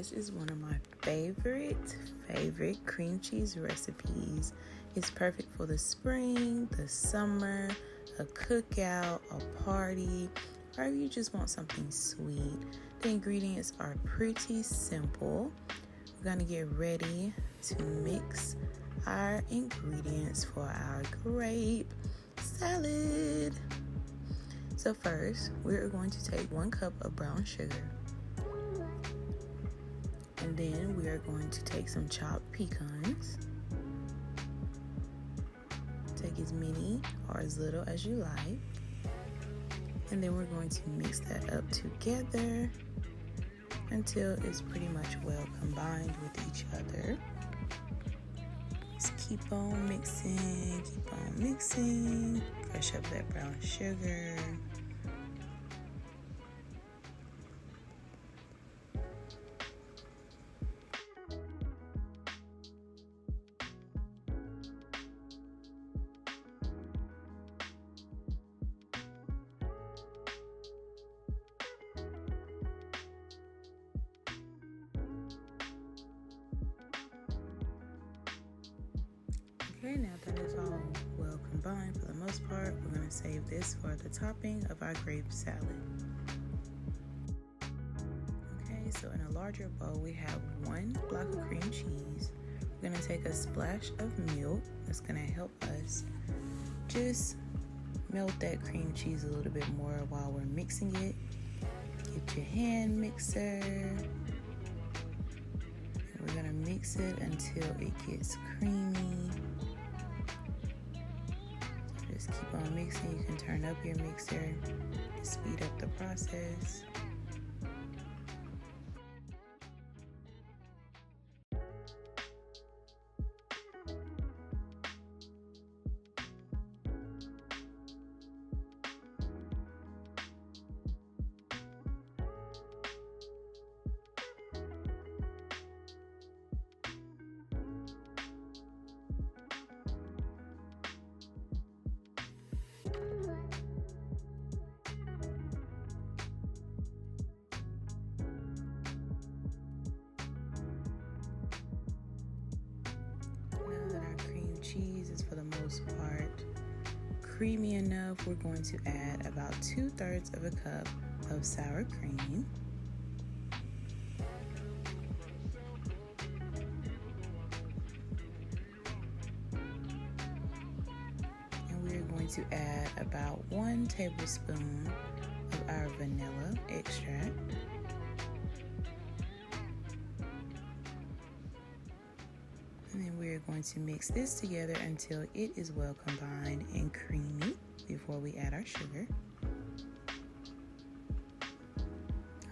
This is one of my favorite cream cheese recipes. It's perfect for the spring, the summer, a cookout, a party, or if you just want something sweet. The ingredients are pretty simple. We're gonna get ready to mix our ingredients for our grape salad. So first, we're going to take 1 cup of brown sugar. And then we are going to take some chopped pecans. Take as many or as little as you like. And then we're going to mix that up together until it's pretty much well combined with each other. Just keep on mixing. Crush up that brown sugar. Okay, now that it's all well combined for the most part, we're going to save this for the topping of our grape salad. Okay, so in a larger bowl, we have 1 block of cream cheese. We're going to take a splash of milk. That's going to help us just melt that cream cheese a little bit more while we're mixing it. Get your hand mixer. And we're going to mix it until it gets creamy. Just keep on mixing. You can turn up your mixer to speed up the process. Cheese is for the most part creamy enough. We're going to add about 2/3 of a cup of sour cream. And we're going to add about 1 tablespoon of our vanilla extract. And then we're going to mix this together until it is well combined and creamy before we add our sugar.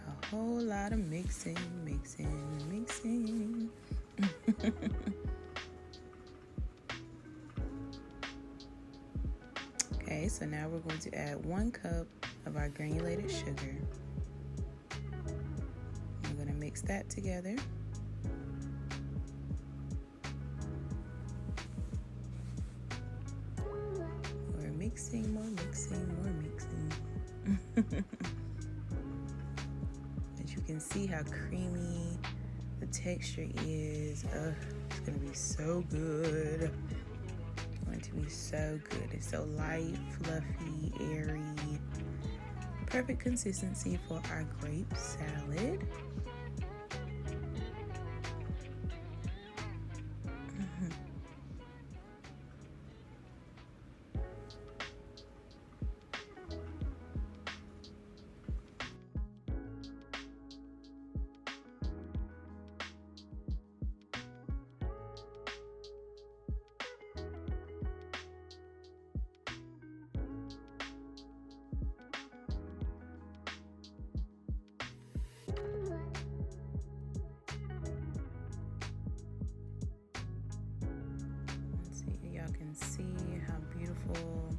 A whole lot of mixing. Okay, so now we're going to add 1 cup of our granulated sugar. We're going to mix that together. More mixing. As you can see how creamy the texture is. It's going to be so good. It's going to be so good. It's so light, fluffy, airy. Perfect consistency for our grape salad. See how beautiful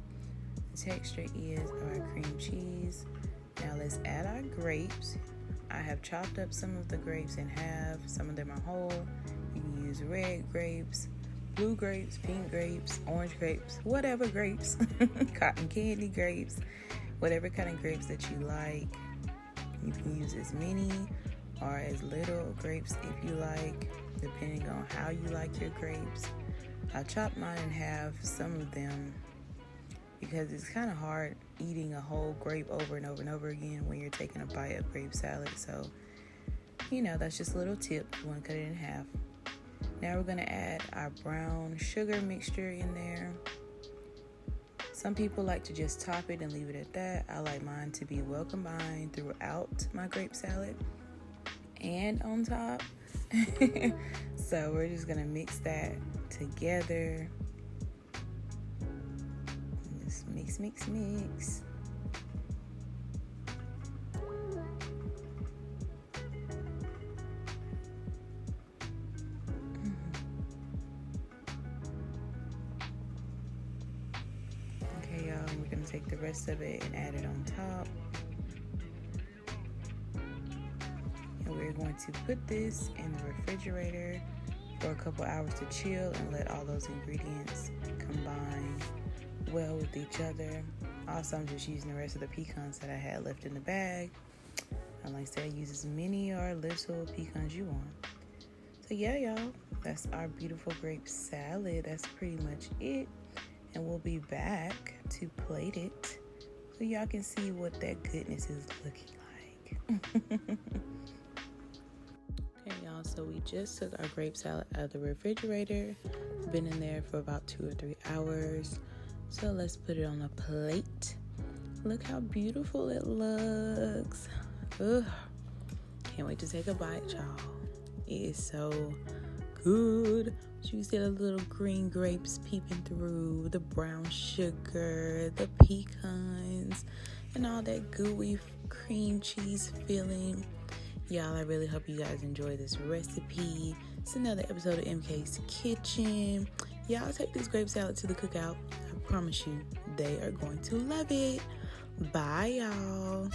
the texture is of our cream cheese. Now let's add our grapes. I have chopped up some of the grapes in half. Some of them are whole. You can use red grapes, blue grapes, pink grapes, orange grapes, whatever grapes, cotton candy grapes, whatever kind of grapes that you like. You can use as many or as little grapes if you like, depending on how you like your grapes. I chopped mine in half, some of them, because it's kind of hard eating a whole grape over and over and over again when you're taking a bite of grape salad. So, that's just a little tip. You want to cut it in half. Now we're going to add our brown sugar mixture in there. Some people like to just top it and leave it at that. I like mine to be well combined throughout my grape salad and on top. So we're just going to mix that together. Just mix. Okay, y'all, we're going to take the rest of it and add it on top. And we're going to put this in the refrigerator for a couple hours to chill and let all those ingredients combine well with each other. Also, I'm just using the rest of the pecans that I had left in the bag. And like I said, use as many or little pecans you want. So yeah, y'all, that's our beautiful grape salad. That's pretty much it. And we'll be back to plate it so y'all can see what that goodness is looking like. Okay, y'all, so we just took our grape salad out of the refrigerator. Been in there for about 2 or 3 hours. So let's put it on a plate. Look how beautiful it looks. Ugh. Can't wait to take a bite, y'all. It is so good. So you see the little green grapes peeping through, the brown sugar, the pecans, and all that gooey cream cheese filling. Y'all, I really hope you guys enjoy this recipe. It's another episode of MK's Kitchen. Y'all take this grape salad to the cookout. I promise you, they are going to love it. Bye, y'all.